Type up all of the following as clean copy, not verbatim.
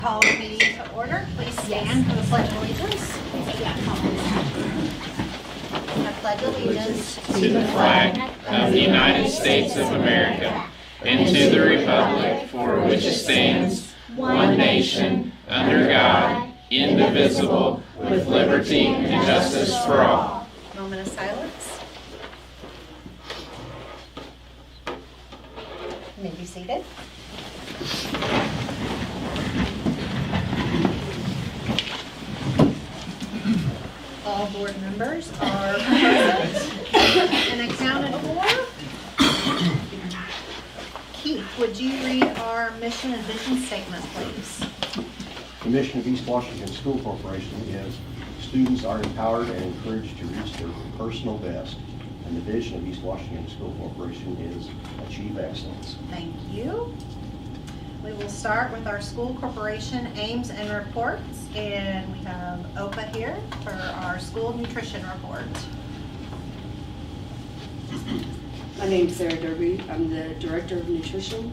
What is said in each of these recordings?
Call the meeting to order. Please stand for the Pledge of Allegiance. I pledge allegiance to the flag of the United States of America and to the republic for which it stands, one nation, under God, indivisible, with liberty and justice for all. Moment of silence. You may be seated. All board members are present and accounted for. Keith, would you read our mission and vision statement, please? The mission of East Washington School Corporation is students are empowered and encouraged to reach their personal best. And the vision of East Washington School Corporation is achieve excellence. Thank you. We will start with our school corporation aims and reports, and we have Opaa here for our school nutrition report. My name is Sarah Derby. I'm the Director of Nutrition.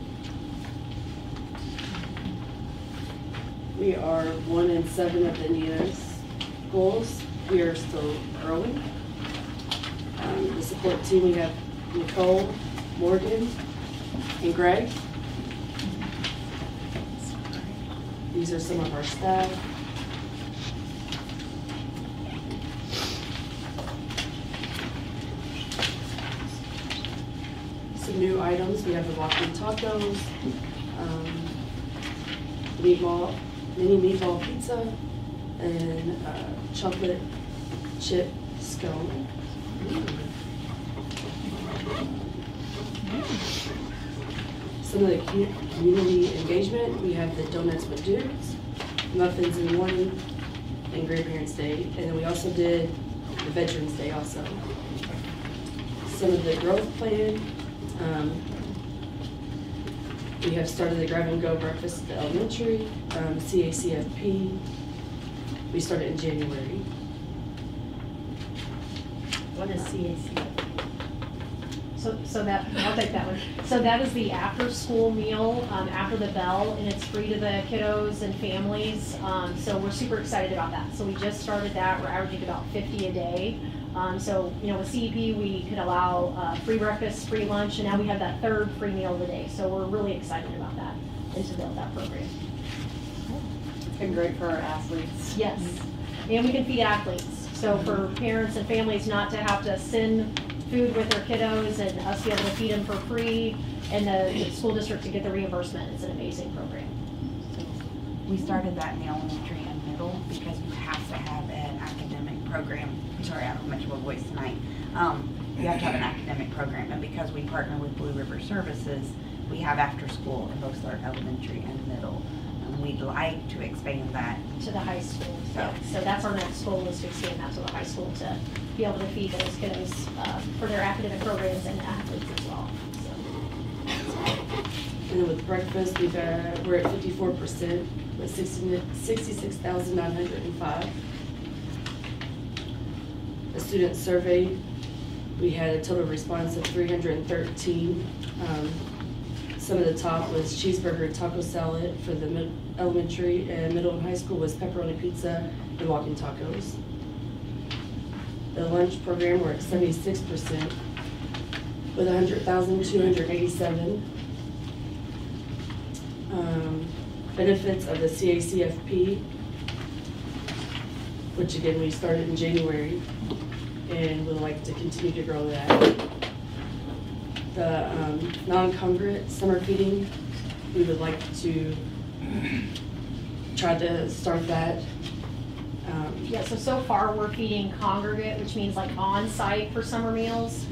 We are 1 in 7 of the Neola's goals. We are still early. The support team, we have Nicole, Morgan, and Greg. These are some of our staff. Some new items, we have the walking tacos, mini meatball pizza, and chocolate chip scone. Some of the community engagement, we have the Donuts with Dudes, Muffins in the Morning, and Grandparents' Day. And then we also did the Veterans Day also. Some of the growth plan, we have started the grab and go breakfast at the elementary, CACFP. We started in January. What is CACFP? So that, I'll take that one. So that is the after-school meal after the bell, and it's free to the kiddos and families. So we're super excited about that. So we just started that. We're averaging about 50 a day. So, you know, with CEP, we could allow free breakfast, free lunch, and now we have that third free meal of the day. So we're really excited about that and to build that program. It's been great for our athletes. Yes, and we can feed athletes. So for parents and families not to have to send food with their kiddos and us be able to feed them for free, and the school district to get the reimbursement. It's an amazing program. We started that in the elementary and middle because you have to have an academic program. Sorry, I don't mention my voice tonight. You have to have an academic program, and because we partner with Blue River Services, we have after school in both our elementary and middle. And we'd like to expand that To the high school. So that's our next goal, is to expand that to the high school to be able to feed those kiddos for their academic programs and athletes as well. And then with breakfast, we're at 54% with 66,905. A student survey, we had a total response of 313. Some of the top was cheeseburger taco salad for the elementary, and middle and high school was pepperoni pizza and walking tacos. The lunch program, we're at 76% with 100,287. Benefits of the CACFP, which again, we started in January and would like to continue to grow that. The non-congregate summer feeding, we would like to try to start that. Yeah, so far we're feeding congregate, which means like on-site for summer meals.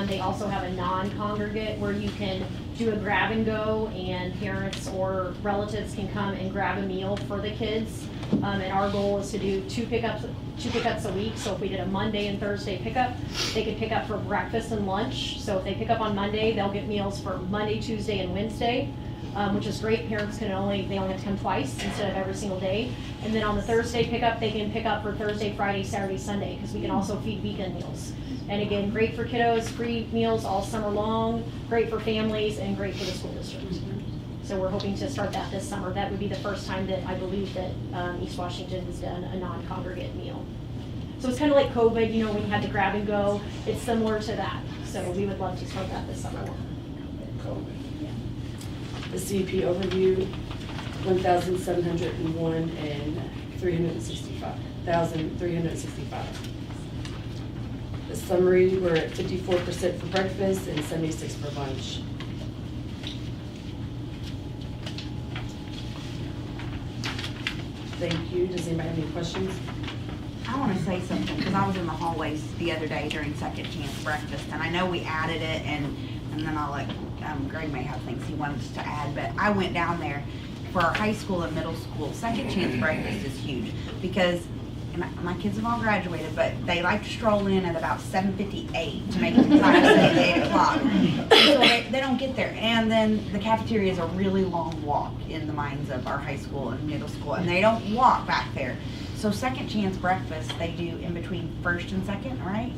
They also have a non-congregate where you can do a grab and go, and parents or relatives can come and grab a meal for the kids. And our goal is to do two pickups a week. So if we did a Monday and Thursday pickup, they could pick up for breakfast and lunch. So if they pick up on Monday, they'll get meals for Monday, Tuesday, and Wednesday. Which is great. Parents they only have to come twice instead of every single day. And then on the Thursday pickup, they can pick up for Thursday, Friday, Saturday, Sunday, because we can also feed weekend meals. And again, great for kiddos, free meals all summer long, great for families, and great for the school district. So we're hoping to start that this summer. That would be the first time that I believe that East Washington has done a non-congregate meal. So it's kind of like COVID, you know, when you had to grab and go. It's similar to that. So we would love to start that this summer. The CEP overview, 1,701 and 365,365. The summary, we're at 54% for breakfast and 76% for lunch. Thank you. Does anybody have any questions? I want to say something, because I was in the hallways the other day during Second Chance Breakfast, and I know we added it, and then I'll let, Greg may have things he wants to add, but I went down there for our high school and middle school. Second Chance Breakfast is huge, because and my kids have all graduated, but they like to stroll in at about 7:58 to make it in time to say 8 o'clock. So they don't get there. And then the cafeteria is a really long walk in the minds of our high school and middle school, and they don't walk back there. So Second Chance Breakfast, they do in between first and second, right?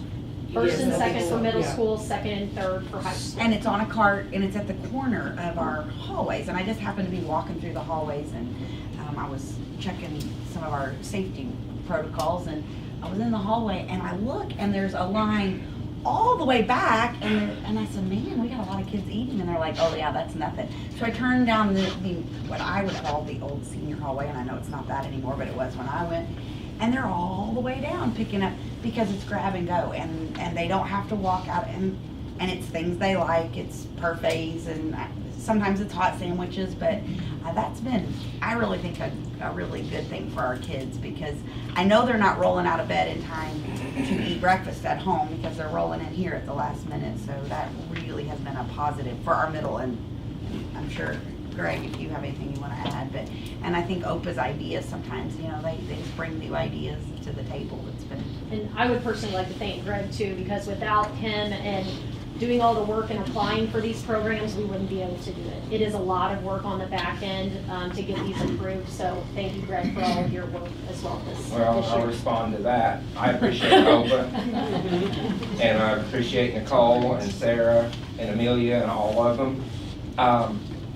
First and Yes, I think second for so, middle yeah. school, second and third for high school. And it's on a cart, and it's at the corner of our hallways. And I just happened to be walking through the hallways, and I was checking some of our safety protocols, and I was in the hallway, and I look, and there's a line all the way back, and I said, man, we got a lot of kids eating, and they're like, oh yeah, that's nothing. So I turned down the what I would call the old senior hallway, and I know it's not that anymore, but it was when I went, and they're all the way down picking up, because it's grab and go, and they don't have to walk out, and it's things they like, it's parfaits, and sometimes it's hot sandwiches, but that's been, I really think, a really good thing for our kids, because I know they're not rolling out of bed in time to eat breakfast at home, because they're rolling in here at the last minute, so that really has been a positive for our middle, and I'm sure, Greg, if you have anything you want to add, and I think Opaa's ideas sometimes, you know, they just bring new ideas to the table. It's been. And I would personally like to thank Greg too, because without him and doing all the work and applying for these programs, we wouldn't be able to do it. It is a lot of work on the back end to get these approved, so thank you, Greg, for all of your work as well this year. Well, I'll respond to that. I appreciate Opaa, and I appreciate Nicole and Sarah and Amelia and all of them.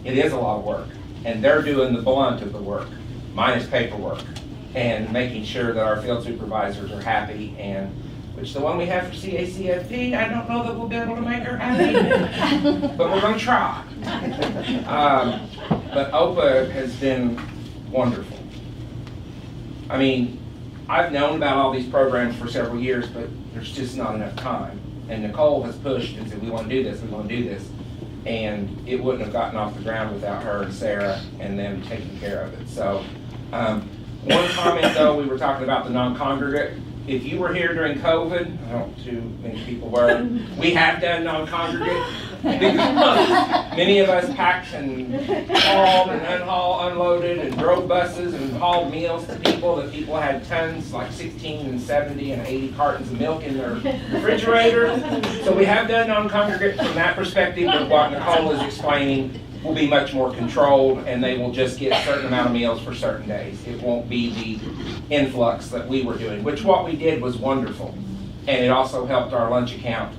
It is a lot of work, and they're doing the blunt of the work. Mine is paperwork and making sure that our field supervisors are happy, and which the one we have for CACFP, I don't know that we'll be able to make her happy, but we're going to try. But Opaa has been wonderful. I mean, I've known about all these programs for several years, but there's just not enough time. And Nicole has pushed and said, we want to do this, we want to do this. And it wouldn't have gotten off the ground without her and Sarah and them taking care of it. So, one comment though, we were talking about the non-congregate. If you were here during COVID, I don't know too many people were, we have done non-congregate because many of us packed and hauled and unloaded and drove buses and hauled meals to people that people had tons, like 16 and 70 and 80 cartons of milk in their refrigerator. So we have done non-congregate from that perspective, but what Nicole is explaining will be much more controlled, and they will just get a certain amount of meals for certain days. It won't be the influx that we were doing, which what we did was wonderful. And it also helped our lunch account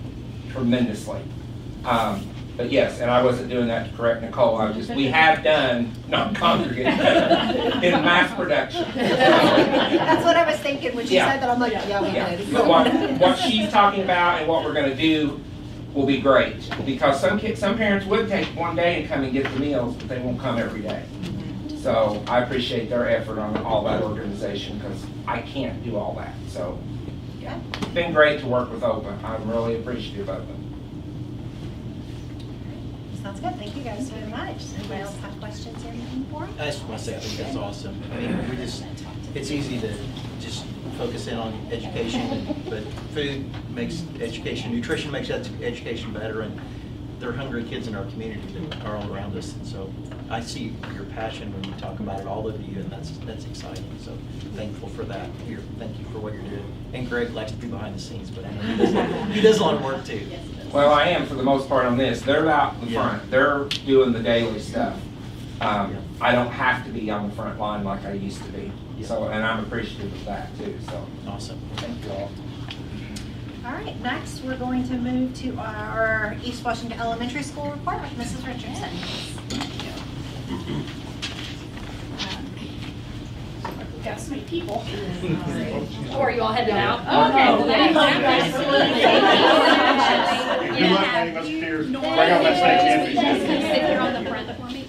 tremendously. But yes, and I wasn't doing that to correct Nicole, we have done non-congregate in mass production. That's what I was thinking when she Yeah. said that. I'm like, yeah, we Yeah, did. but what she's talking about and what we're gonna do will be great, because some parents would take one day and come and get the meals, but they won't come every day. So I appreciate their effort on all that organization, because I can't do all that. So it's been great to work with Opaa. I'm really appreciative of them. Sounds good. Thank you guys very much. Anybody else have questions or anything for them? I just want to say, I think that's awesome. I mean, it's easy to just focus in on education, but food makes education, nutrition makes education better, and there are hungry kids in our community that are all around us. And so I see your passion when you talk about it, all of you, and that's exciting. So thankful for that. Thank you for what you're doing. And Greg likes to be behind the scenes, but I know he does a lot of work too. Well, I am for the most part on this. They're out in the front. They're doing the daily stuff. I don't have to be on the front line like I used to be. So, and I'm appreciative of that too. So Awesome. thank you all. All right, next we're going to move to our East Washington Elementary School report with Mrs. Richardson. We've got so many people. Or are you all headed out? Okay. Good luck, Lady Musketeers. Bring on that state championship. Sit here on the front for me.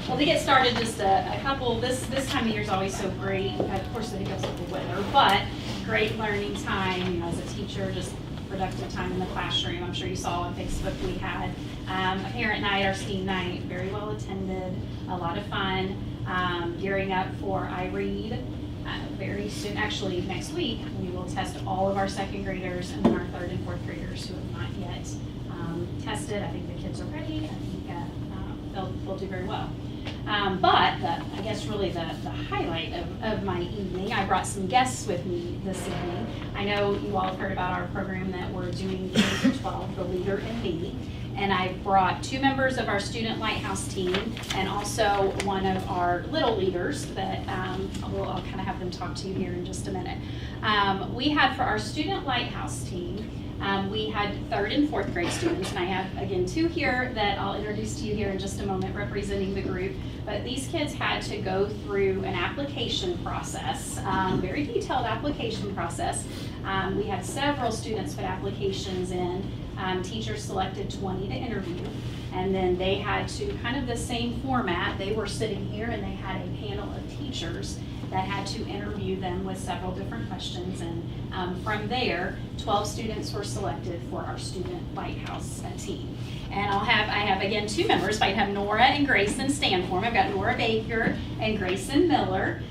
Well, to get started, just a couple, this time of year is always so great. Of course, the hiccups with the weather, but great learning time, you know, as a teacher, just productive time in the classroom. I'm sure you saw on Facebook we had a parent night, our STEAM night, very well attended, a lot of fun. Gearing up for iRead very soon, actually next week, we will test all of our second graders and then our third and fourth graders who have not yet tested. I think the kids are ready. I think they'll do very well. But I guess really the highlight of my evening, I brought some guests with me this evening. I know you all have heard about our program that we're doing K-12, the Leader in Me. And I brought 2 members of our Student Lighthouse team and also one of our little leaders that I'll kind of have them talk to you here in just a minute. We had for our Student Lighthouse team, we had 3rd and 4th grade students, and I have, again, 2 here that I'll introduce to you here in just a moment representing the group. But these kids had to go through an application process, very detailed application process. We had several students put applications in. Teachers selected 20 to interview, and then they had to, kind of the same format, they were sitting here and they had a panel of teachers that had to interview them with several different questions, and from there, 12 students were selected for our Student Lighthouse team. And I have again 2 members. I have Nora and Grayson stand for me. I've got Nora Baker and Grayson Miller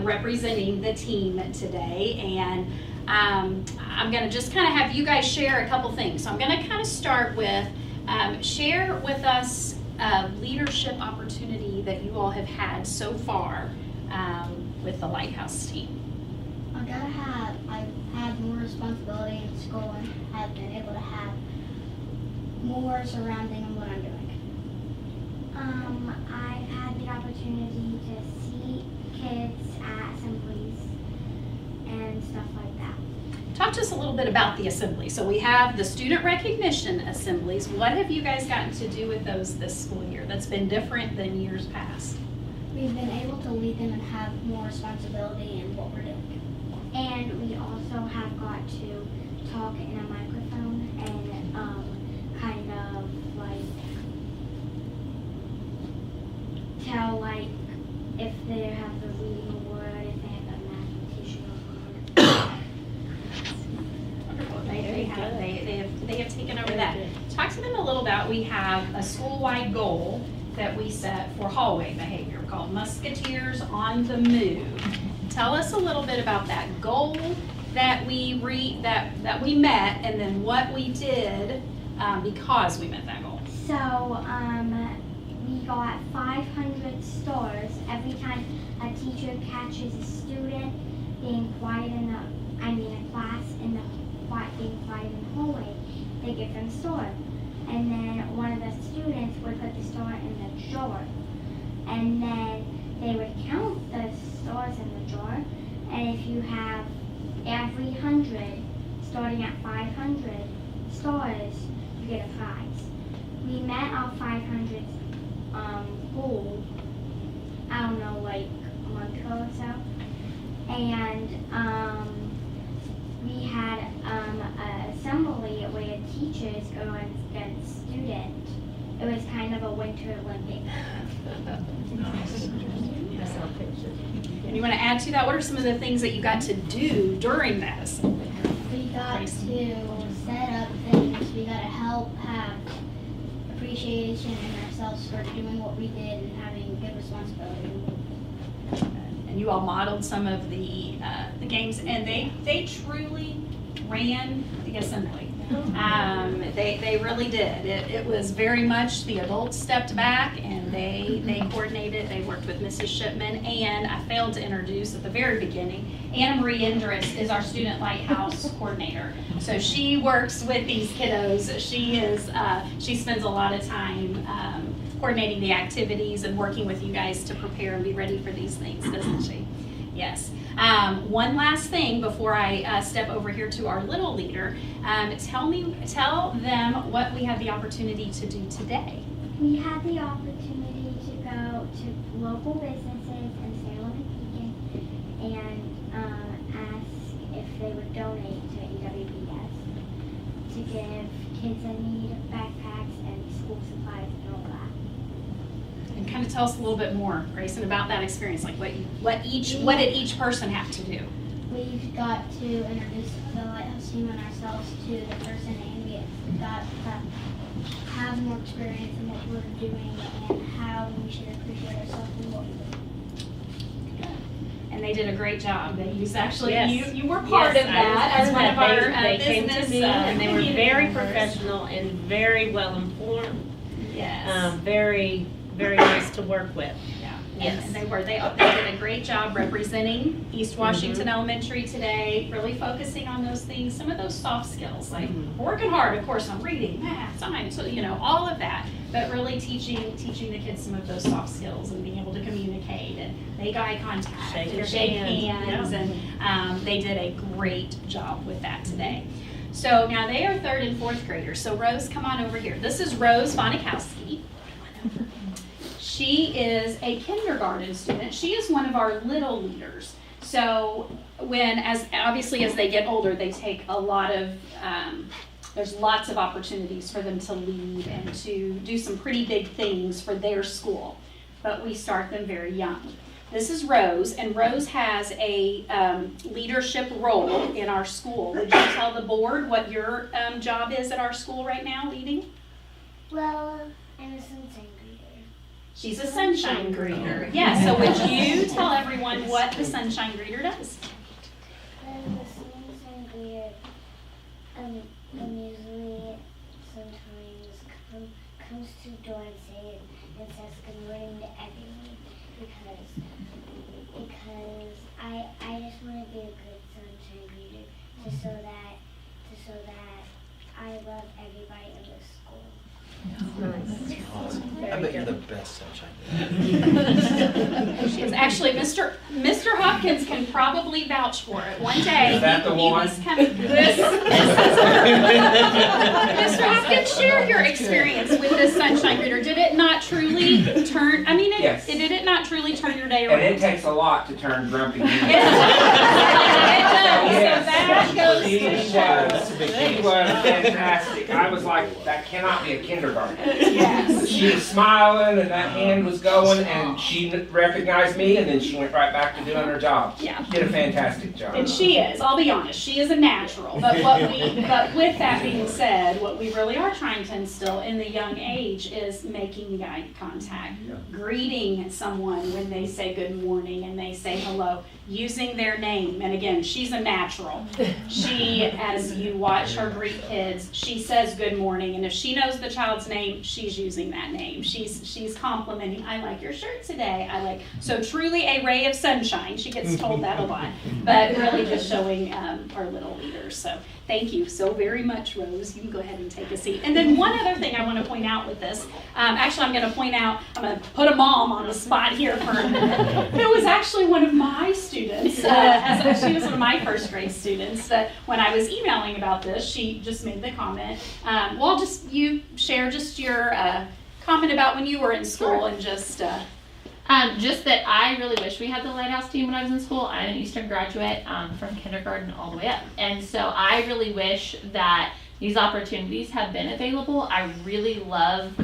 representing the team today, and I'm going to just kind of have you guys share a couple things. So I'm going to kind of start with share with us a leadership opportunity that you all have had so far with the Lighthouse team. I've had more responsibility in school and have been able to have more surrounding what I'm doing. I've had the opportunity to see kids at assemblies and stuff like that. Talk to us a little bit about the assembly. So we have the student recognition assemblies. What have you guys gotten to do with those this school year that's been different than years past? We've been able to lead them and have more responsibility in what we're doing. And we also have got to talk in a microphone and kind of like tell like if they have the reading a word, if they have a mathematician They have taken over that. Talk to them a little about, we have a school-wide goal that we set for hallway behavior called Musketeers on the Move. Tell us a little bit about that goal that we met, and then what we did because we met that goal. So we got 500 stars every time a teacher catches a student being quiet in a class in the being quiet in the hallway. They give them a star, and then one of the students would put the star in the jar, and then they would count the stars in the jar, and if you have every 100 starting at 500 stars, you get a prize. We met our 500 goal, I don't know, like a month ago or so, and we had an assembly where teachers go against students. It was kind of a winter Olympics. And you want to add to that? What are some of the things that you got to do during that assembly? We got to set up things. We got to help have appreciation in ourselves for doing what we did and having good responsibility. And you all modeled some of the games, and they truly ran the assembly. They really did. It was very much the adults stepped back and they coordinated. They worked with Mrs. Shipman, and I failed to introduce at the very beginning, Anna Marie Endress is our Student Lighthouse coordinator. So she works with these kiddos. She spends a lot of time coordinating the activities and working with you guys to prepare and be ready for these things, doesn't she? Yes. One last thing before I step over here to our little leader. Tell them what we had the opportunity to do today. We had the opportunity to go to local businesses in Salem and Pekin and ask if they would donate to EWBS to give kids in need backpacks and school supplies and all that. And kind of tell us a little bit more, Grayson, about that experience. Like what did each person have to do? We got to introduce the Lighthouse team and ourselves to the person, and we got to have more experience in what we're doing and how we should appreciate ourselves and what we do. And they did a great job. They used actually, Yes. you were part of that as one of our They came business. to me and they were community very members. professional and very well informed. Yes. Very, very nice to work with. Yeah. Yes. And they did a great job representing East Washington Elementary today, really focusing on those things, some of those soft skills, like working hard, of course, on reading, math, science, so, all of that, but really teaching the kids some of those soft skills and being able to communicate and make eye contact Shake and your shake hands. hands. And they did a great job with that today. So now they are 3rd and 4th graders. So Rose, come on over here. This is Rose Vonikowski. She is a kindergarten student. She is one of our little leaders. So obviously as they get older, they take a lot of, there's lots of opportunities for them to lead and to do some pretty big things for their school. But we start them very young. This is Rose, and Rose has a leadership role in our school. Would you tell the board what your job is at our school right now, leading? Well, I'm a sunshine greeter. She's a sunshine greeter. Yeah, so would you tell everyone what the sunshine greeter does? The sunshine greeter usually sometimes comes to the door and says good morning to everyone because I just want to be a good sunshine greeter just so that I love everybody in the school. I bet you're the best sunshine. She is actually, Mr. Hopkins can probably vouch for it. One day, Is that the he one? was coming. Mr. Hopkins, share your experience with this sunshine reader. Did it not truly turn? Yes. Did it not truly turn your day And around? it takes a lot to turn grumpy. It does. So that goes to show. She was fantastic. I was like, that cannot be a kindergarten. Yes. She was smiling and that hand was going and she recognized me and then she went right back to doing her job. Yeah. Did a fantastic job. And she is, I'll be honest, she is a natural. But with that being said, what we really are trying to instill in the young age is making eye contact, greeting someone when they say good morning and they say hello, using their name. And again, she's a natural. She, as you watch her greet kids, she says good morning, and if she knows the child's name, she's using that name. She's complimenting, I like your shirt today. So truly a ray of sunshine. She gets told that a lot, but really just showing our little leaders. So thank you so very much, Rose. You can go ahead and take a seat. And then one other thing I want to point out with this, actually I'm going to put a mom on the spot here for a minute. It was actually one of my students, she was one of my first grade students, that when I was emailing about this, she just made the comment, you share just your comment about when you were in school and just that I really wish we had the Lighthouse team when I was in school. I'm an Eastern graduate from kindergarten all the way up. And so I really wish that these opportunities have been available. I really loved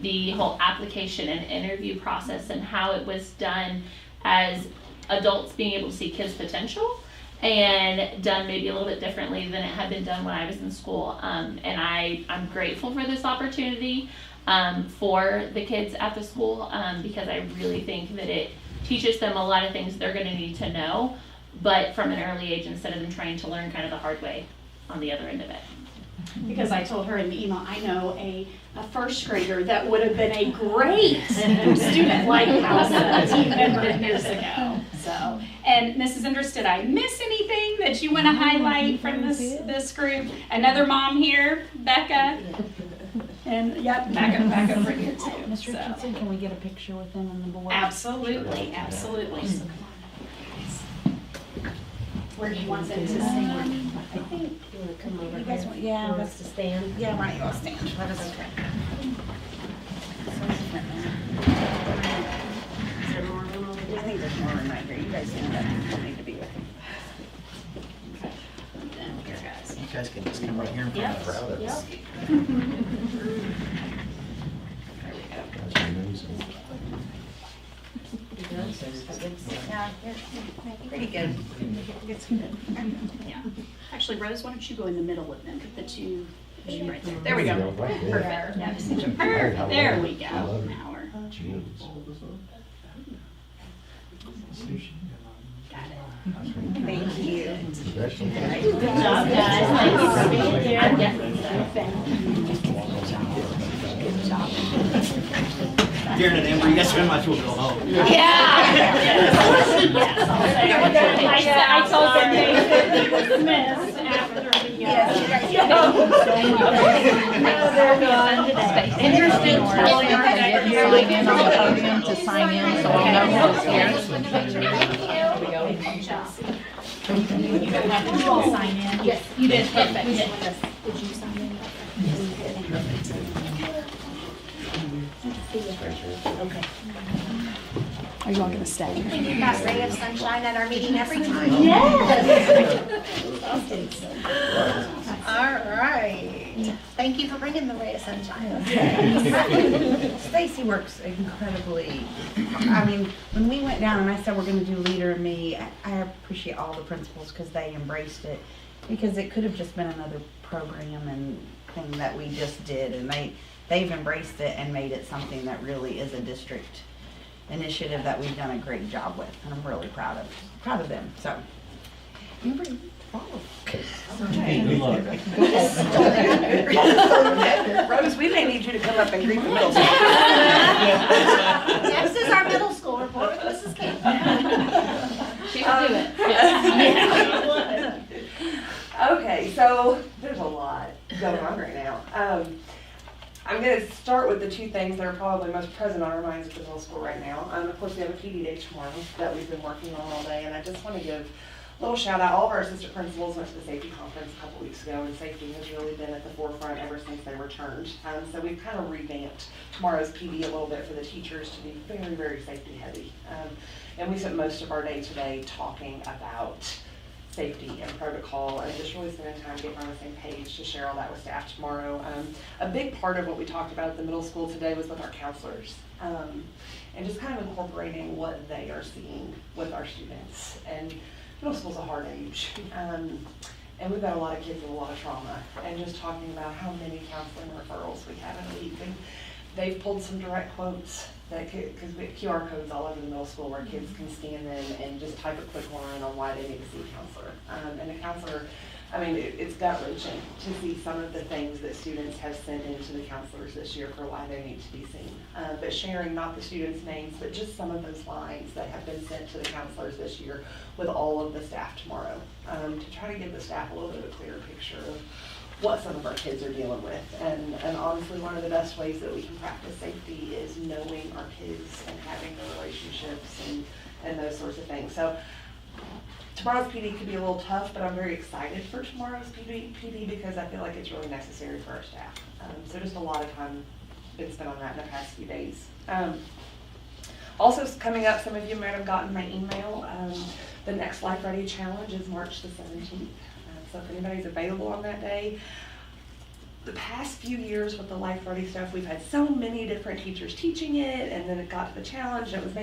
the whole application and interview process and how it was done as adults being able to see kids' potential and done maybe a little bit differently than it had been done when I was in school. And I'm grateful for this opportunity for the kids at the school because I really think that it teaches them a lot of things they're going to need to know, but from an early age instead of them trying to learn kind of the hard way on the other end of it. because I told her in the email, I know a first grader that would have been a great student Lighthouse team member years ago. So, and Mrs. Enders, did I miss anything that you want to highlight from this group? Another mom here, Becca. And yep, back up right here too. Mr. Richardson, can we get a picture with them on the board? Absolutely, absolutely. So come on, guys. Where do you want them to sit? I think you want to come over You guys here. want, yeah, Want that's us to stand? yeah. Why don't you all stand? Let us okay. So basement now. Is there more room over I there? think there's more room right here. You guys stand up. You don't need to be with him. Here, guys. You guys can just come right here in front of us. Yep. Yeah, pretty good. Yeah. Actually, Rose, why don't you go in the middle with them? Put the two right there. There we go. Perfect. Yeah, just need to- Perfect. There we go. Now we're. Thank you. Good job, guys. Thank you for being here. Darren and Amber, you guys spend my tool go home. I told them they was missed after the. No, they're gone. And there's students telling her that you sign in on the podium to sign in, so I'll know who's here. You all sign in? Yes, you did, perfect. We did. Did you sign in? Are you all gonna stay? We've got ray of sunshine at our meeting every time. All right. Thank you for bringing the ray of sunshine. Stacy works incredibly, I mean, when we went down and I said we're gonna do Leader in Me, I appreciate all the principals because they embraced it. Because it could have just been another program and thing that we just did, and they've embraced it and made it something that really is a district initiative that we've done a great job with, and I'm really proud of them, so. Rose, we may need you to come up and greet the middle school. Next is our middle school report with Mrs. King. She can do it. Okay, so there's a lot going on right now. I'm going to start with the two things that are probably most present on our minds at the middle school right now. Of course, we have a PD day tomorrow that we've been working on all day, and I just want to give a little shout out. All of our assistant principals went to the safety conference a couple weeks ago, and safety has really been at the forefront ever since they returned. So we've kind of revamped tomorrow's PD a little bit for the teachers to be very, very safety heavy. And we spent most of our day today talking about safety and protocol, and just really spending time getting on the same page to share all that with staff tomorrow. A big part of what we talked about at the middle school today was with our counselors, and just kind of incorporating what they are seeing with our students. And middle school's a hard age, and we've got a lot of kids with a lot of trauma, and just talking about how many counseling referrals we have in a week. And they've pulled some direct quotes that because we have QR codes all over the middle school where kids can scan them and just type a quick line on why they need to see a counselor. And a counselor, I mean, it's gut-wrenching to see some of the things that students have sent into the counselors this year for why they need to be seen. But sharing not the students' names, but just some of those lines that have been sent to the counselors this year with all of the staff tomorrow, to try to give the staff a little bit of a clearer picture of what some of our kids are dealing with. And honestly, one of the best ways that we can practice safety is knowing our kids and having the relationships and those sorts of things. So tomorrow's PD could be a little tough, but I'm very excited for tomorrow's PD because I feel like it's really necessary for our staff. So just a lot of time been spent on that in the past few days. Also coming up, some of you might have gotten my email. The next Life Ready Challenge is March the 17th. So if anybody's available on that day. The past few years with the Life Ready stuff, we've had so many different teachers teaching it, and then it got to the challenge, and it was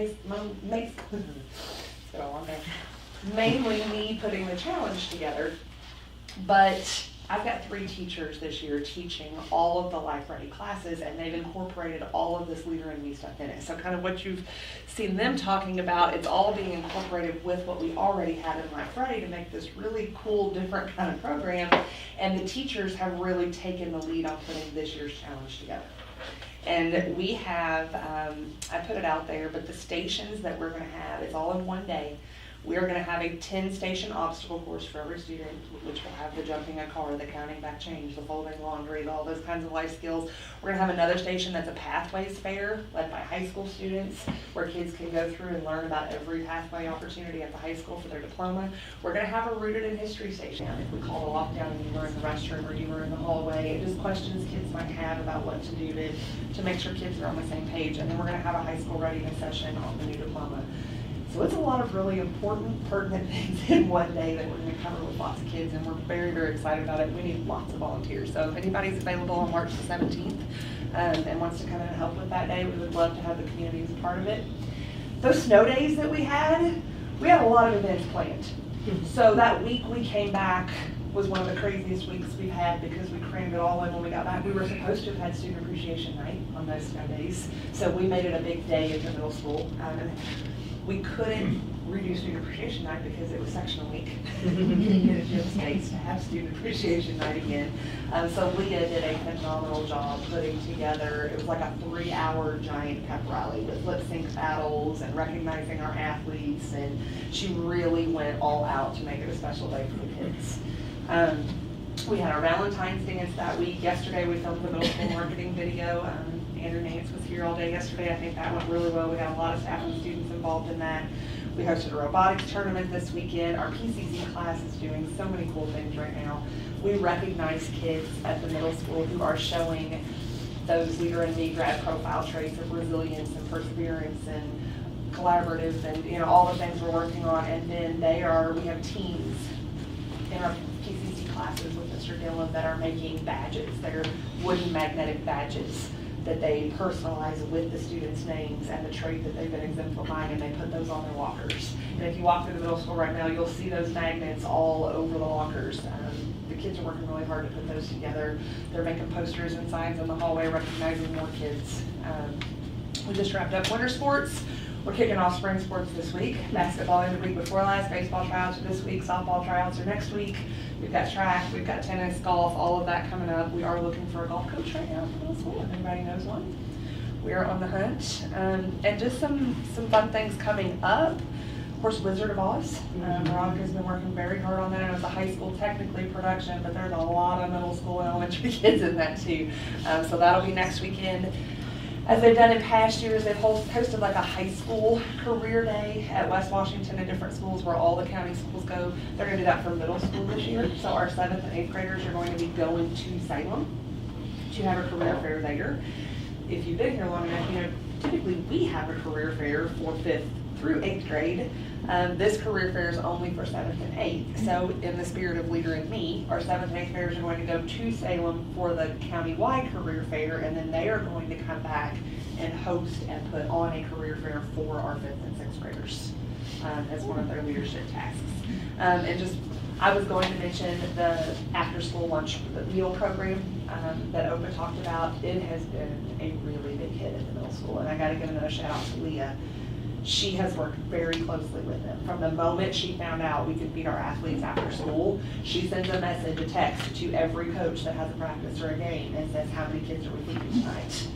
mainly me putting the challenge together. But I've got 3 teachers this year teaching all of the Life Ready classes, and they've incorporated all of this Leader in Me stuff in it. So kind of what you've seen them talking about, it's all being incorporated with what we already had in Life Ready to make this really cool, different kind of program. And the teachers have really taken the lead on putting this year's challenge together. And we have, I put it out there, but the stations that we're going to have, it's all in one day. We are gonna have a 10-station obstacle course for every student, which will have the jumping a car, the counting back change, the folding laundry, all those kinds of life skills. We're gonna have another station that's a pathways fair led by high school students, where kids can go through and learn about every pathway opportunity at the high school for their diploma. We're gonna have a rooted in history station. If we call a lockdown and you were in the restroom or you were in the hallway, just questions kids might have about what to do to make sure kids are on the same page. And then we're gonna have a high school readiness session on the new diploma. So it's a lot of really important, pertinent things in one day that we're going to cover with lots of kids, and we're very, very excited about it. We need lots of volunteers. So if anybody's available on March the 17th and wants to come in and help with that day, we would love to have the community as a part of it. Those snow days that we had a lot of events planned. So that week we came back was one of the craziest weeks we've had because we crammed it all in when we got back. We were supposed to have had Student Appreciation Night on those snow days, so we made it a big day at the middle school. We couldn't redo Student Appreciation Night because it was sectional week. We didn't get a gym space to have Student Appreciation Night again. So Leah did a phenomenal job putting together, it was like a 3-hour giant pep rally with lip sync battles and recognizing our athletes, and she really went all out to make it a special day for the kids. We had our Valentine's dance that week. Yesterday we filmed the middle school marketing video. Andrew Nance was here all day yesterday. I think that went really well. We got a lot of staff and students involved in that. We hosted a robotics tournament this weekend. Our PCC class is doing so many cool things right now. We recognize kids at the middle school who are showing those leader in me grad profile traits of resilience and perseverance and collaborative and all the things we're working on. And then we have teams in our PCC classes with Mr. Dillon that are making badges. They're wooden magnetic badges that they personalize with the students' names and the trait that they've been exemplifying, and they put those on their lockers. And if you walk through the middle school right now, you'll see those magnets all over the lockers. The kids are working really hard to put those together. They're making posters and signs in the hallway recognizing more kids. We just wrapped up winter sports. We're kicking off spring sports this week. Basketball in the week before last, baseball tryouts are this week, softball tryouts are next week. We've got track, we've got tennis, golf, all of that coming up. We are looking for a golf coach right now for middle school, if anybody knows one. We are on the hunt. And just some fun things coming up. Of course, Wizard of Oz. Veronica's been working very hard on that. I know it's a high school technically production, but there's a lot of middle school and elementary kids in that too. So that'll be next weekend. As they've done in past years, they've hosted like a high school career day at West Washington in different schools where all the county schools go. They're going to do that for middle school this year. So our 7th and 8th graders are going to be going to Salem to have a career fair there. If you've been here long enough, typically we have a career fair for 5th through 8th grade. This career fair is only for 7th and 8th. So in the spirit of Leader in Me, our 7th and 8th graders are going to go to Salem for the county-wide career fair, and then they are going to come back and host and put on a career fair for our 5th and 6th graders as one of their leadership tasks. I was going to mention the after-school lunch, the meal program that Opaa talked about. It has been a really big hit at the middle school, and I got to give another shout out to Leah. She has worked very closely with them. From the moment she found out we could feed our athletes after school, she sends a message, a text to every coach that has a practice or a game and says, how many kids are we feeding tonight?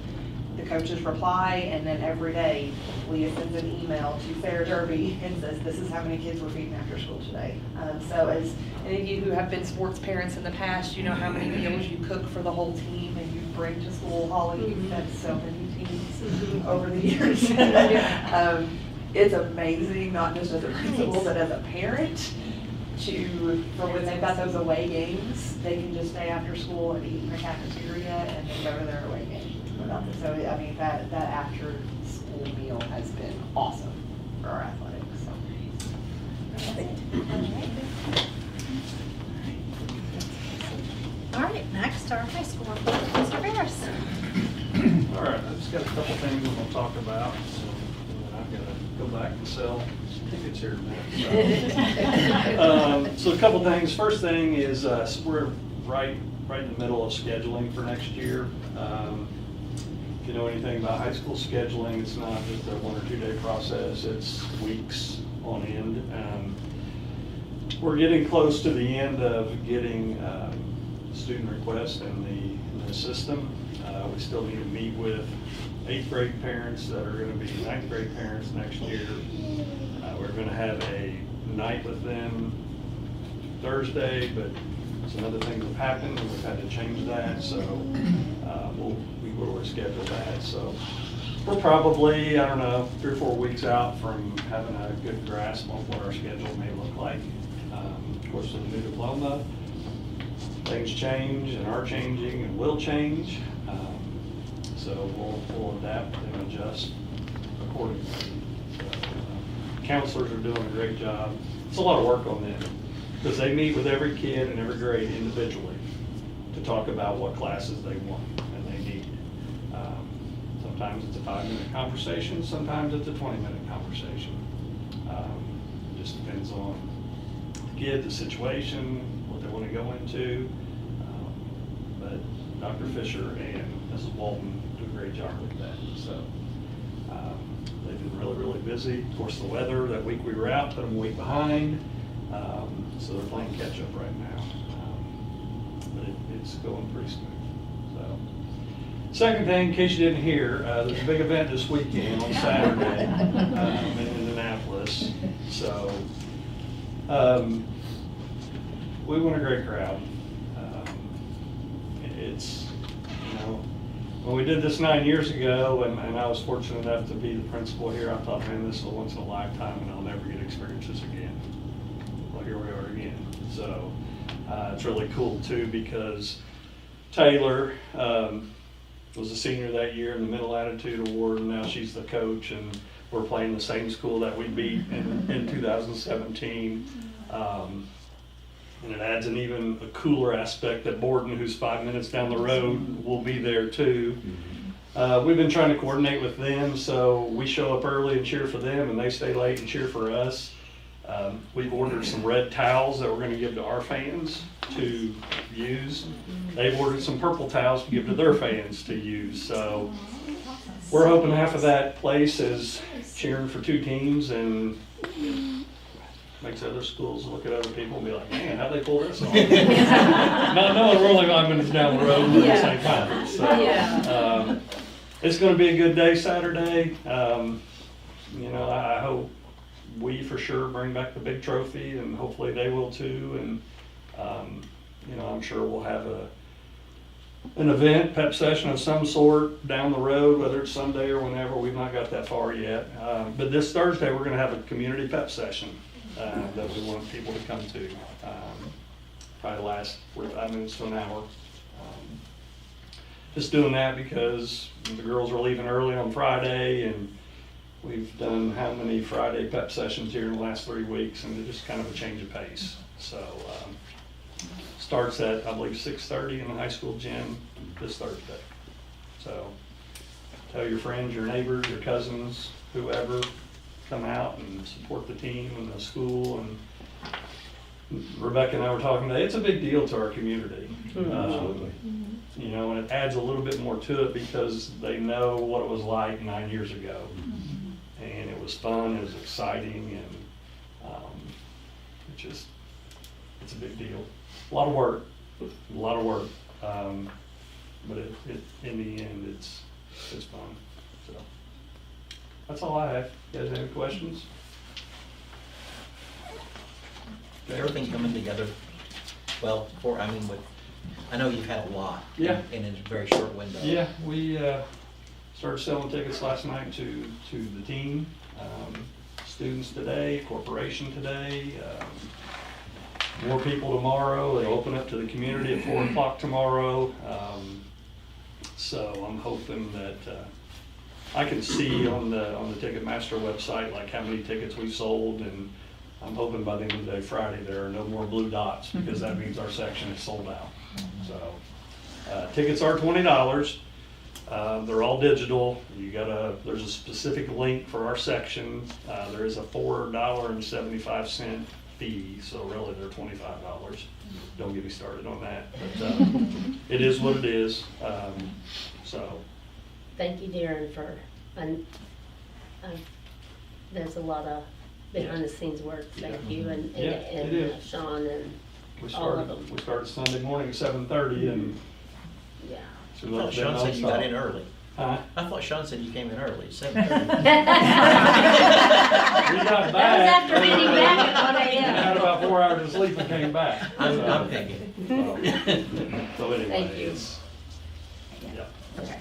The coaches reply, and then every day, Leah sends an email to Sarah Derby and says, this is how many kids we're feeding after school today. So as any of you who have been sports parents in the past, you know how many meals you cook for the whole team and you bring to school. Holly, you've fed so many teams over the years. It's amazing, not just as a principal, but as a parent, for when they've got those away games, they can just stay after school and eat in the cafeteria and then go to their away game. So, I mean, that after school meal has been awesome for our athletics. All right, next, our high school report, Mr. Ferris. All right, I just got a couple things I'm gonna talk about, and then I've gotta go back and sell tickets here in a minute. So a couple things. First thing is we're right in the middle of scheduling for next year. If you know anything about high school scheduling, it's not just a 1 or 2 day process, it's weeks on end. We're getting close to the end of getting student requests in the system. We still need to meet with 8th grade parents that are going to be 9th grade parents next year. We're going to have a night with them Thursday, but some other things have happened and we've had to change that, so we will reschedule that. So we're probably, I don't know, 3 or 4 weeks out from having a good grasp on what our schedule may look like. Of course, with the new diploma, things change and are changing and will change. So we'll adapt and adjust accordingly. So, counselors are doing a great job. It's a lot of work on them because they meet with every kid and every grade individually to talk about what classes they want and they need. Sometimes it's a 5-minute conversation, sometimes it's a 20-minute conversation. It just depends on the kid, the situation, what they want to go into. But Dr. Fisher and Mrs. Walton do a great job with that. So they've been really, really busy. Of course, the weather, that week we were out, put them a week behind. So they're playing catch up right now. But it's going pretty smooth. So, second thing, in case you didn't hear, there's a big event this weekend on Saturday in Indianapolis. So we want a great crowd. It's, you know, when we did this 9 years ago, and I was fortunate enough to be the principal here, I thought, man, this is a once in a lifetime and I'll never get to experience this again. Well, here we are again. So it's really cool too, because Taylor was a senior that year in the Middle Attitude Award, and now she's the coach, and we're playing the same school that we beat in 2017. And it adds an even a cooler aspect that Borden, who's 5 minutes down the road, will be there too. We've been trying to coordinate with them, so we show up early and cheer for them, and they stay late and cheer for us. We've ordered some red towels that we're going to give to our fans to use. They've ordered some purple towels to give to their fans to use. So we're hoping half of that place is cheering for 2 teams and makes other schools look at other people and be like, man, how'd they pull this off? Not knowing we're only 5 minutes down the road in the same conference. So, it's going to be a good day Saturday. You know, I hope we for sure bring back the big trophy, and hopefully they will too. And you know, I'm sure we'll have an event, pep session of some sort down the road, whether it's Sunday or whenever. We've not got that far yet. But this Thursday we're going to have a community pep session that we want people to come to. Probably last 45 minutes to an hour. Just doing that because the girls are leaving early on Friday, and we've done how many Friday pep sessions here in the last 3 weeks, and it's just kind of a change of pace. So starts at, I believe, 6:30 in the high school gym this Thursday. So tell your friends, your neighbors, your cousins, whoever, come out and support the team and the school. And Rebecca and I were talking today, it's a big deal to our community. You know, and it adds a little bit more to it because they know what it was like 9 years ago. And it was fun, it was exciting, and it's a big deal. A lot of work, but in the end, it's fun. So that's all I have. You guys have any questions? Everything coming together well, I know you've had a lot in a very short window. Yeah, we started selling tickets last night to the team, students today, corporation today, more people tomorrow. They open up to the community at 4 o'clock tomorrow. So I'm hoping that I can see on the Ticketmaster website like how many tickets we've sold, and I'm hoping by the end of the day Friday there are no more blue dots, because that means our section is sold out. So tickets are $20. They're all digital. There's a specific link for our section. There is a $4.75 fee, so really they're $25. Don't get me started on that, but it is what it is. So thank you, Darren, for there's a lot of behind the scenes work. Thank you, and Sean and all of them. We started Sunday morning at 7:30, and Sean said you got in early. Huh? I thought Sean said you came in early, 7:30. We got That was back. after meeting back at 1 And had a.m. about 4 hours of sleep and came back. I'm thinking. So anyway, Thank you. it's, yeah. Okay.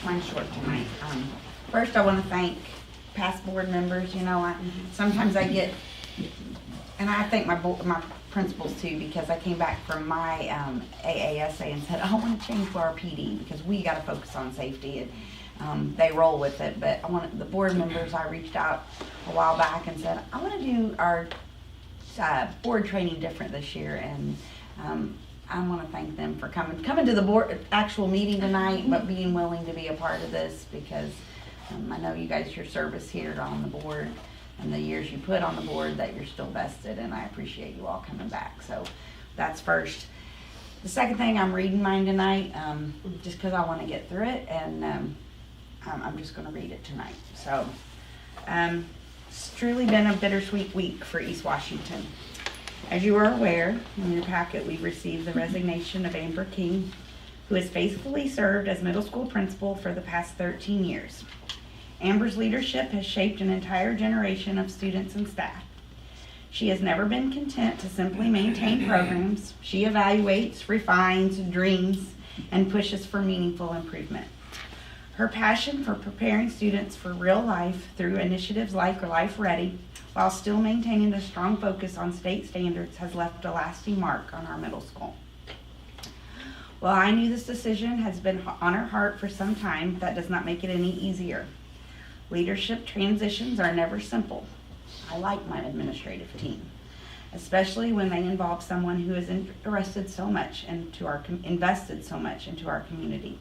Mine's short tonight. First, I want to thank past board members. You know, sometimes I get, and I thank my principals too, because I came back from my AASA and said, I want to change for our PD because we got to focus on safety. And they roll with it. But I want the board members, I reached out a while back and said, I want to do our board training different this year. And I want to thank them for coming to the board actual meeting tonight, but being willing to be a part of this, because I know you guys, your service here on the board and the years you put on the board, that you're still vested, and I appreciate you all coming back. So that's first. The second thing, I'm reading mine tonight, just because I want to get through it, and I'm just going to read it tonight. So it's truly been a bittersweet week for East Washington. As you are aware, in your packet, we've received the resignation of Amber King, who has faithfully served as middle school principal for the past 13 years. Amber's leadership has shaped an entire generation of students and staff. She has never been content to simply maintain programs. She evaluates, refines, dreams, and pushes for meaningful improvement. Her passion for preparing students for real life through initiatives like Life Ready, while still maintaining a strong focus on state standards, has left a lasting mark on our middle school. While I knew this decision has been on her heart for some time, that does not make it any easier. Leadership transitions are never simple. I like my administrative team, especially when they involve someone who is invested so much into our community.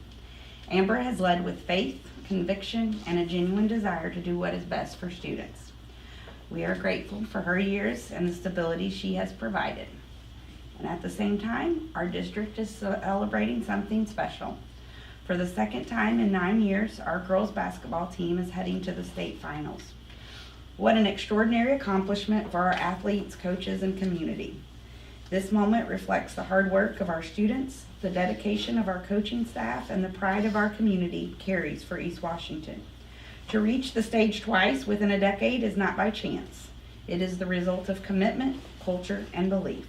Amber has led with faith, conviction, and a genuine desire to do what is best for students. We are grateful for her years and the stability she has provided. And at the same time, our district is celebrating something special. For the second time in 9 years, our girls basketball team is heading to the state finals. What an extraordinary accomplishment for our athletes, coaches, and community. This moment reflects the hard work of our students, the dedication of our coaching staff, and the pride of our community carries for East Washington. To reach the stage twice within a decade is not by chance. It is the result of commitment, culture, and belief.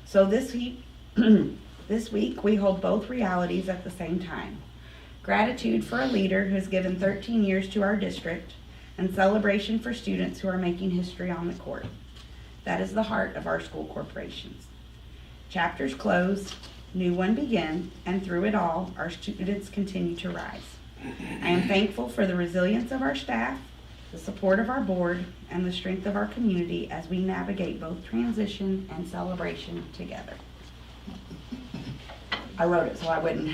So this week, we hold both realities at the same time. Gratitude for a leader who has given 13 years to our district, and celebration for students who are making history on the court. That is the heart of our school corporations. Chapters close, new one begin, and through it all, our students continue to rise. I am thankful for the resilience of our staff, the support of our board, and the strength of our community as we navigate both transition and celebration together. I wrote it so I wouldn't.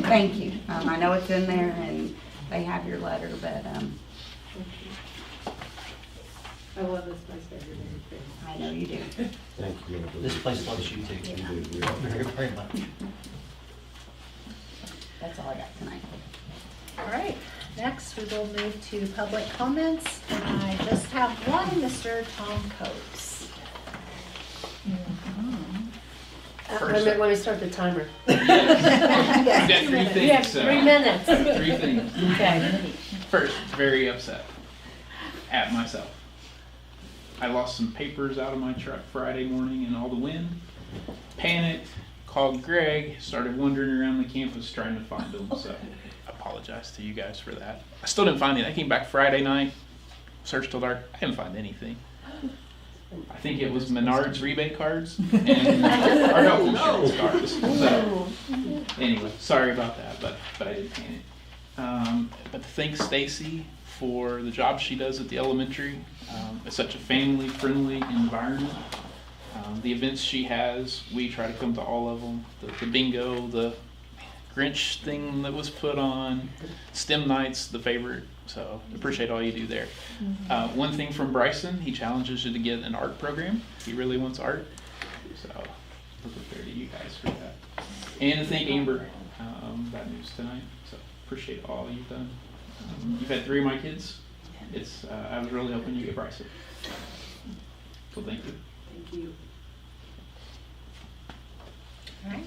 Thank you. I know it's in there and they have your letter, but I love this place better than anything. I know you do. Thank you. This place loves you too. Very, very much. That's all I got tonight. All right, next we will move to public comments, and I just have one, Mr. Tom Coates. Let me start the timer. Yes, Got 3 things. You have 3 minutes. 3 things. Okay. First, very upset at myself. I lost some papers out of my truck Friday morning in all the wind. Panicked, called Greg, started wandering around the campus trying to find them. So I apologize to you guys for that. I still didn't find it. I came back Friday night, searched till dark. I didn't find anything. I think it was Menard's rebate cards and our health insurance cards. So anyway, sorry about that, but I did panic. But to thank Stacy for the job she does at the elementary. It's such a family-friendly environment. The events she has, we try to come to all of them. The bingo, the Grinch thing that was put on, STEM nights, the favorite. So appreciate all you do there. One thing from Bryson, he challenges you to get an art program. He really wants art. So look up there to you guys for that. And to thank Amber, that news tonight. So appreciate all you've done. You've had 3 of my kids. I was really hoping you get Bryson. So thank you. Thank you. All right,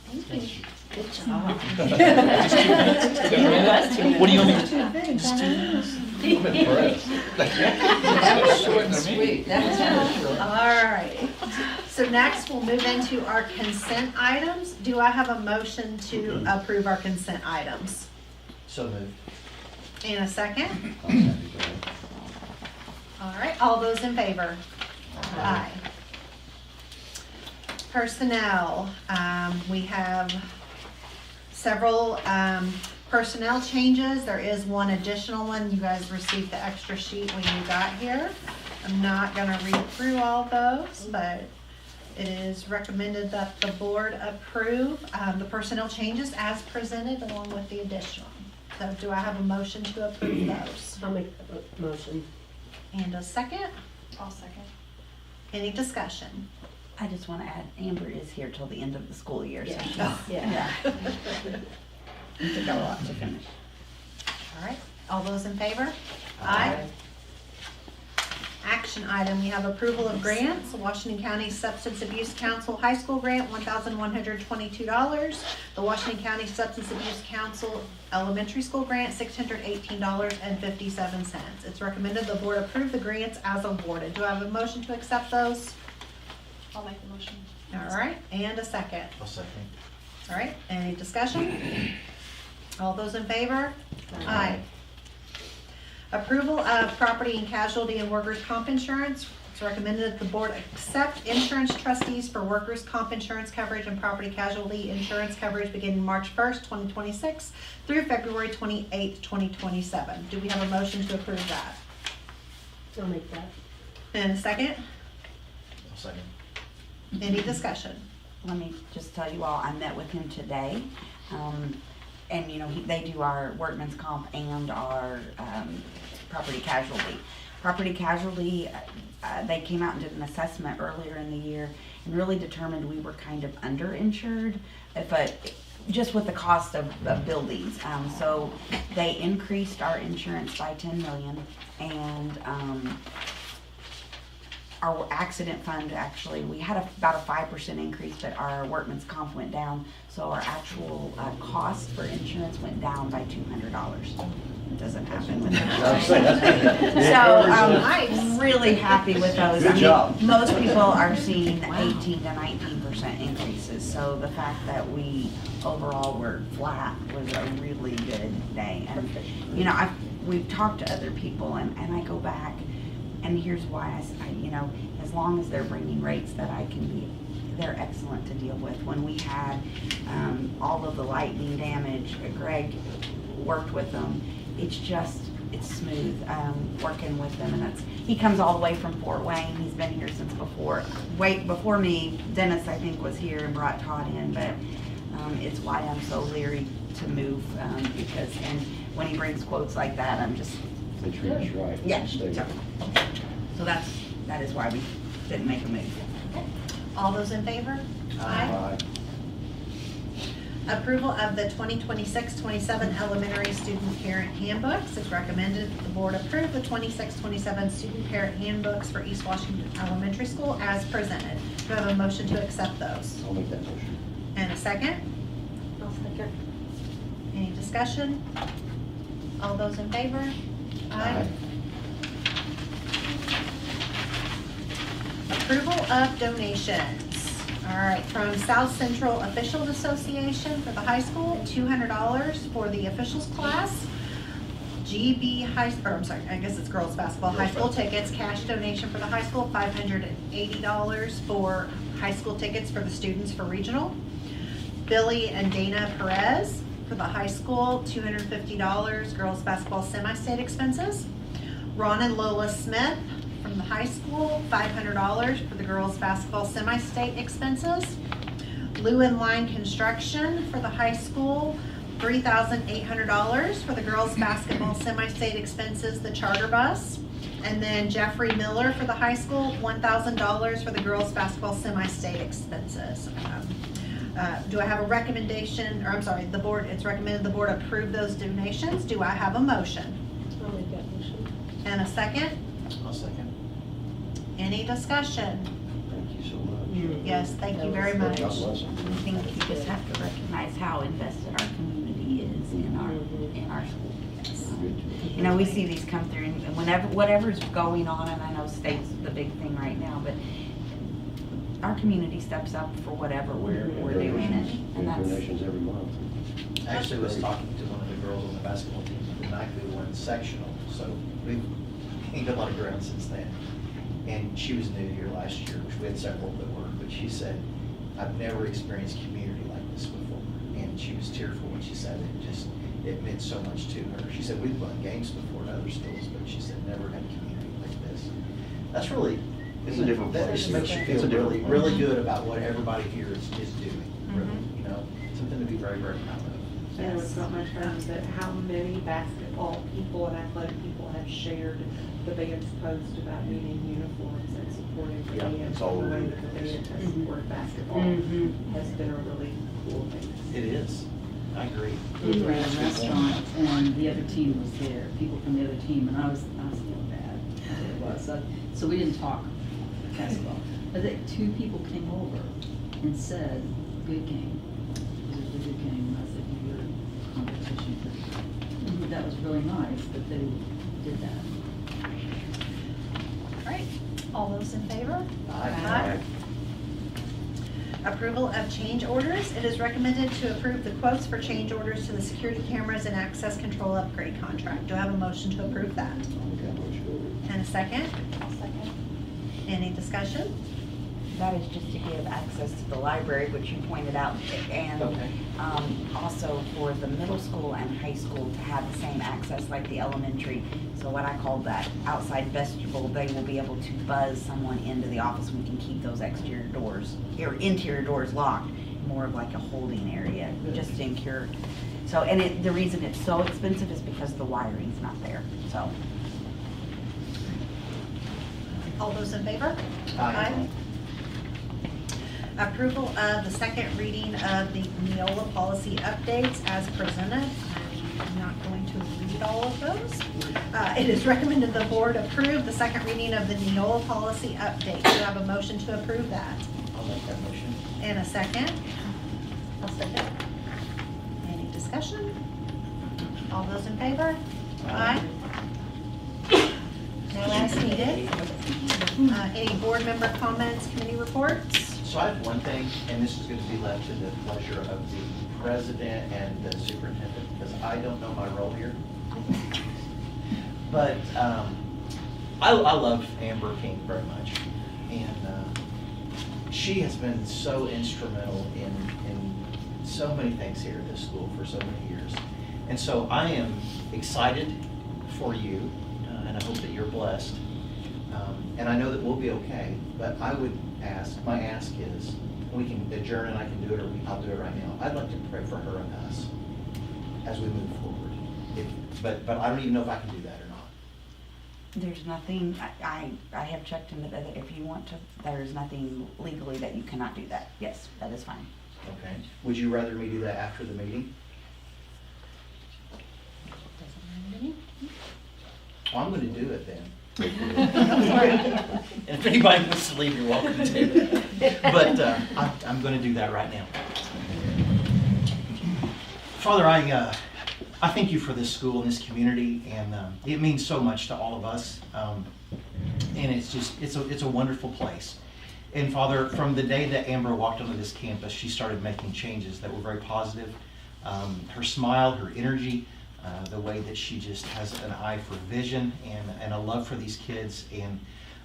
Thank you. Good job. Just 2 minutes? 2 minutes? What do you want me to do? Just 2 minutes. I'm impressed. That was short and sweet. That was really short. All right. So next, we'll move into our consent items. Do I have a motion to approve our consent items? So moved. And a second? I'll second that. All right, all those in favor? Aye. Personnel, we have several personnel changes. There is one additional one. You guys received the extra sheet when you got here. I'm not gonna read through all those, but it is recommended that the board approve the personnel changes as presented along with the additional. So do I have a motion to approve those? I'll make the motion. And a second? I'll second. Any discussion? I just want to add, Amber is here till the end of the school year, so Yeah. she's, Yeah. it took a lot to finish. All right, all those in favor? Aye. Action item, we have approval of grants, Washington County Substance Abuse Council High School Grant, $1,122. The Washington County Substance Abuse Council Elementary School Grant, $618.57. It's recommended the board approve the grants as awarded. Do I have a motion to accept those? I'll make the motion. All right, and a second. I'll second. All right, any discussion? All those in favor? Aye. Approval of property and casualty and workers' comp insurance. It's recommended that the board accept insurance trustees for workers' comp insurance coverage and property casualty insurance coverage beginning March 1st, 2026 through February 28th, 2027. Do we have a motion to approve that? I'll make that. And a second? I'll second. Any discussion? Let me just tell you all, I met with him today, and you know, they do our workman's comp and our property casualty. Property casualty, they came out and did an assessment earlier in the year and really determined we were kind of underinsured, but just with the cost of buildings. So they increased our insurance by $10 million, and our accident fund, actually, we had about a 5% increase, but our workman's comp went down, so our actual cost for insurance went down by $200. It doesn't happen with insurance. So I'm really happy with those. Good job. Most people are seeing 18 to 19% increases, so the fact that we overall were flat was a really good day. And you know, we've talked to other people, and I go back, and here's why you know, as long as they're bringing rates that I can be, they're excellent to deal with. When we had all of the lightning damage, Greg worked with them. It's smooth working with them, and he comes all the way from Fort Wayne. He's been here since before me. Dennis, I think, was here and brought Todd in, but it's why I'm so leery to move, because, and when he brings quotes like that, I'm just, They treat us right. yeah. Stay. So that is why we didn't make a move. All those in favor? Aye. Approval of the 2026-27 elementary student parent handbooks. It's recommended that the board approve the 26-27 student parent handbooks for East Washington Elementary School as presented. Do I have a motion to accept those? I'll make that motion. And a second? I'll second. Any discussion? All those in favor? Aye. Approval of donations. All right, from South Central Officials Association for the high school, $200 for the officials class. GB I guess it's girls basketball, high school tickets, cash donation for the high school, $580 for high school tickets for the students for regional. Billy and Dana Perez for the high school, $250, girls basketball semi-state expenses. Ron and Lola Smith from the high school, $500 for the girls basketball semi-state expenses. Lou and Line Construction for the high school, $3,800 for the girls basketball semi-state expenses, the charter bus. And then Jeffrey Miller for the high school, $1,000 for the girls basketball semi-state expenses. Do I have a recommendation, or I'm sorry, the board, it's recommended the board approve those donations. Do I have a motion? I'll make that motion. And a second? I'll second. Any discussion? Thank you so much. Yes, thank you very much. God bless them. I think you just have to recognize how invested our community is in our school. Yes. You know, we see these come through, and whatever's going on, and I know state's the big thing right now, but our community steps up for whatever we're doing, and that's. Donations every month. I actually was talking to one of the girls on the basketball team the night we were in sectional, so we've gained a lot of ground since then. And she was new here last year, which we had several that were, but she said, I've never experienced community like this before. And she was tearful when she said it. It meant so much to her. She said, we've won games before in other schools, but she said, never had community like this. That's really, It's a different that place. just makes you It's feel a different really, place. really good about what everybody here is doing, really, you know, something to be very, very proud of. And what's not much fun is that how many basketball people and athletic people have shared the band's post about needing uniforms and supporting the band. it's all The way over that the the place. band has supported basketball has been a really cool thing. It is. I agree. We were at a restaurant and the other team was there, people from the other team, and I was feeling bad. It was. So we didn't talk basketball. But two people came over and said, good game. It was a good game. I said, you were competition. That was really nice that they did that. All right, all those in favor? Aye. Approval of change orders. It is recommended to approve the quotes for change orders to the security cameras and access control upgrade contract. Do I have a motion to approve that? And a second? I'll second. Any discussion? That is just to give access to the library, which you pointed out, and Okay. Also for the middle school and high school to have the same access like the elementary. So what I call that outside vestibule, they will be able to buzz someone into the office. We can keep those exterior doors, or interior doors locked, more of like a holding area, just to ensure. So, and the reason it's so expensive is because the wiring's not there, so. All those in favor? Aye. Approval of the second reading of the Neola policy updates as presented. I'm not going to read all of those. It is recommended the board approve the second reading of the Neola policy update. Do you have a motion to approve that? I'll make that motion. And a second? I'll second. Any discussion? All those in favor? Aye. No ads needed. Any board member comments, committee reports? So I have one thing, and this is going to be left to the pleasure of the president and the superintendent, because I don't know my role here. But I love Amber King very much, and she has been so instrumental in so many things here at this school for so many years. And so I am excited for you, and I hope that you're blessed. And I know that we'll be okay, but I would ask, my ask is, we can adjourn and I can do it, or I'll do it right now. I'd like to pray for her and us as we move forward. But I don't even know if I can do that or not. There's nothing, I have checked into that, if you want to, there's nothing legally that you cannot do that. Yes, that is fine. Okay. Would you rather me do that after the meeting? Well, I'm going to do it then. And if anybody wants to leave, you're welcome to. But I'm going to do that right now. Father, I thank you for this school and this community, and it means so much to all of us. And it's a wonderful place. And Father, from the day that Amber walked onto this campus, she started making changes that were very positive. Her smile, her energy, the way that she just has an eye for vision and a love for these kids. And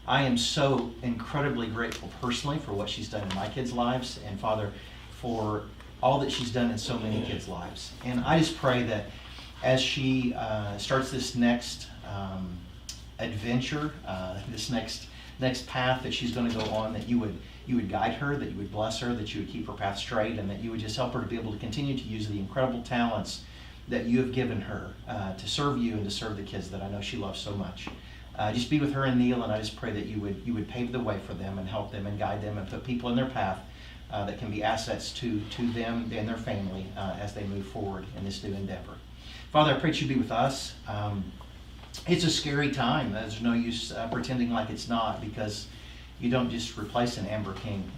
I am so incredibly grateful personally for what she's done in my kids' lives, and Father, for all that she's done in so many kids' lives. And I just pray that as she starts this next adventure, this next path that she's going to go on, that you would guide her, that you would bless her, that you would keep her path straight, and that you would just help her to be able to continue to use the incredible talents that you have given her to serve you and to serve the kids that I know she loves so much. Just be with her and Neil, and I just pray that you would pave the way for them and help them and guide them and put people in their path that can be assets to them and their family as they move forward in this new endeavor. Father, I pray that you be with us. It's a scary time. There's no use pretending like it's not, because you don't just replace an Amber King.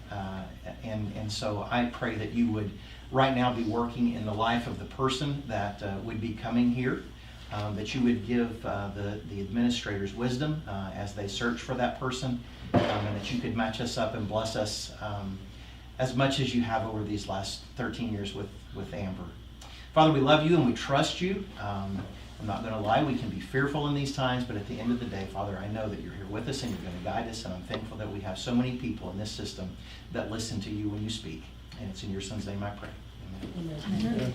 And so I pray that you would right now be working in the life of the person that would be coming here, that you would give the administrators wisdom as they search for that person, and that you could match us up and bless us as much as you have over these last 13 years with Amber. Father, we love you and we trust you. I'm not going to lie, we can be fearful in these times, but at the end of the day, Father, I know that you're here with us and you're going to guide us, and I'm thankful that we have so many people in this system that listen to you when you speak. And it's in your Son's name I pray. Amen.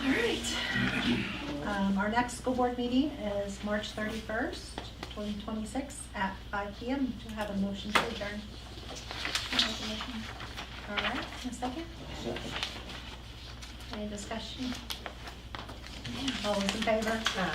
All right. Our next school board meeting is March 31st, 2026 at 5 p.m. Do you have a motion to adjourn? All right, a second? Any discussion? All those in favor?